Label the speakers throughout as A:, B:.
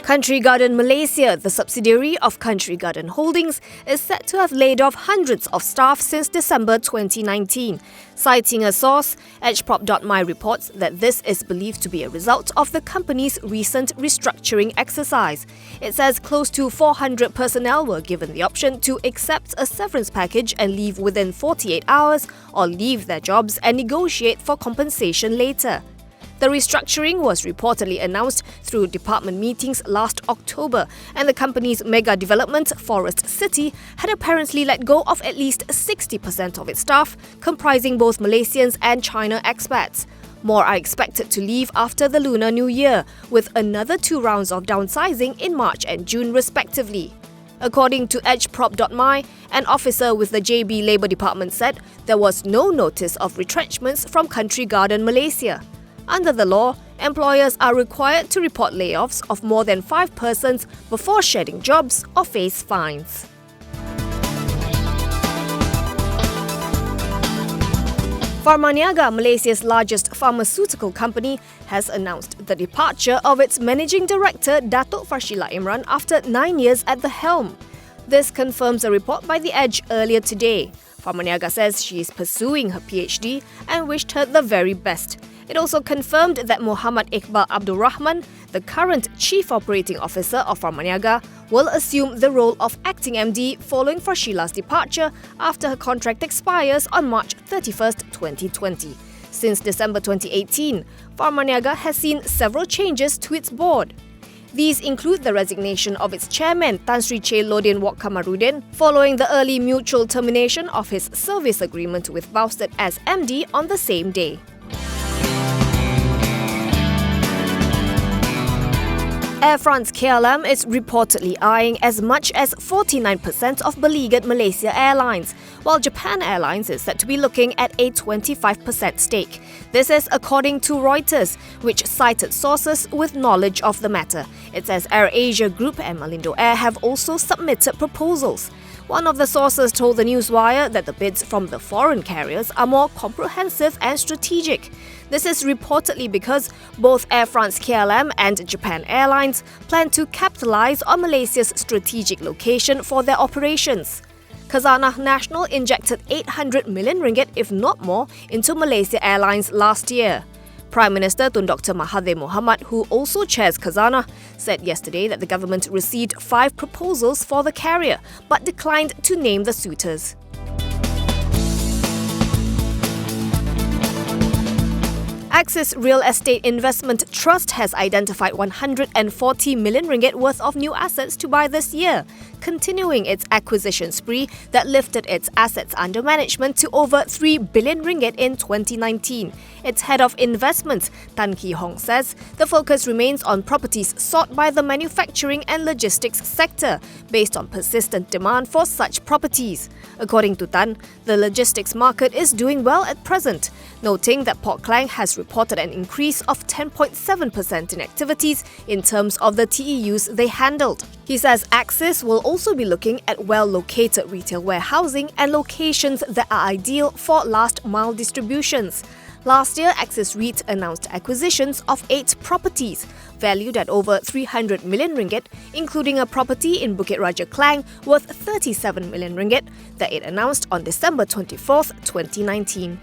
A: Country Garden Malaysia, the subsidiary of Country Garden Holdings, is said to have laid off hundreds of staff since December 2019. Citing a source, edgeprop.my reports that this is believed to be a result of the company's recent restructuring exercise. It says close to 400 personnel were given the option to accept a severance package and leave within 48 hours or leave their jobs and negotiate for compensation later. The restructuring was reportedly announced through department meetings last October, and the company's mega development, Forest City, had apparently let go of at least 60% of its staff, comprising both Malaysians and China expats. More are expected to leave after the Lunar New Year, with another 2 rounds of downsizing in March and June respectively. According to edgeprop.my, an officer with the JB Labour Department said there was no notice of retrenchments from Country Garden Malaysia. Under the law, employers are required to report layoffs of more than 5 persons before shedding jobs or face fines. Pharmaniaga, Malaysia's largest pharmaceutical company, has announced the departure of its managing director Datuk Farshila Emran after 9 years at the helm. This confirms a report by The Edge earlier today. Pharmaniaga says she is pursuing her PhD and wished her the very best. It also confirmed that Muhammad Iqbal Abdul Rahman, the current Chief Operating Officer of Pharmaniaga, will assume the role of acting MD following Farshila's departure after her contract expires on March 31, 2020. Since December 2018, Pharmaniaga has seen several changes to its board. These include the resignation of its chairman, Tan Sri Lodin Wok Kamarudin, following the early mutual termination of his service agreement with Bousted as MD on the same day. Air France KLM is reportedly eyeing as much as 49% of beleaguered Malaysia Airlines, while Japan Airlines is said to be looking at a 25% stake. This is according to Reuters, which cited sources with knowledge of the matter. It says AirAsia Group and Malindo Air have also submitted proposals. One of the sources told the Newswire that the bids from the foreign carriers are more comprehensive and strategic. This is reportedly because both Air France KLM and Japan Airlines plan to capitalise on Malaysia's strategic location for their operations. Khazanah Nasional injected 800 million ringgit, if not more, into Malaysia Airlines last year. Prime Minister Tun Dr. Mahathir Mohamad, who also chairs Khazanah, said yesterday that the government received 5 proposals for the carrier, but declined to name the suitors. Axis Real Estate Investment Trust has identified 140 million ringgit worth of new assets to buy this year, continuing its acquisition spree that lifted its assets under management to over 3 billion ringgit in 2019. Its head of investments, Tan Ki Hong, says the focus remains on properties sought by the manufacturing and logistics sector, based on persistent demand for such properties. According to Tan, the logistics market is doing well at present, noting that Port Klang has reported an increase of 10.7% in activities in terms of the TEUs they handled. He says Axis will also be looking at well-located retail warehousing and locations that are ideal for last-mile distributions. Last year, Axis REIT announced acquisitions of 8 properties, valued at over 300 million ringgit, including a property in Bukit Raja Klang worth 37 million ringgit that it announced on December 24, 2019.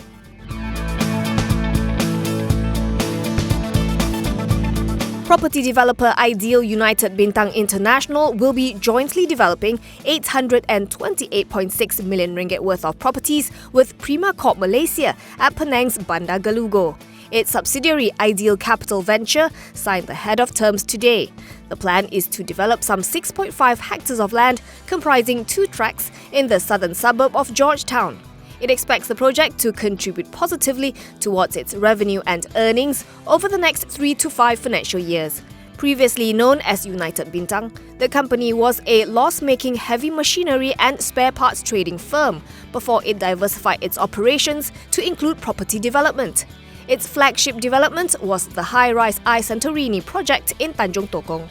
A: Property developer Ideal United Bintang International will be jointly developing 828.6 million ringgit worth of properties with Prima Corp Malaysia at Penang's Bandar Gelugo. Its subsidiary Ideal Capital Venture signed the head of terms today. The plan is to develop some 6.5 hectares of land comprising 2 tracts in the southern suburb of Georgetown. It expects the project to contribute positively towards its revenue and earnings over the next 3 to 5 financial years. Previously known as United Bintang, the company was a loss-making heavy machinery and spare parts trading firm before it diversified its operations to include property development. Its flagship development was the high-rise I Santorini project in Tanjung Tokong.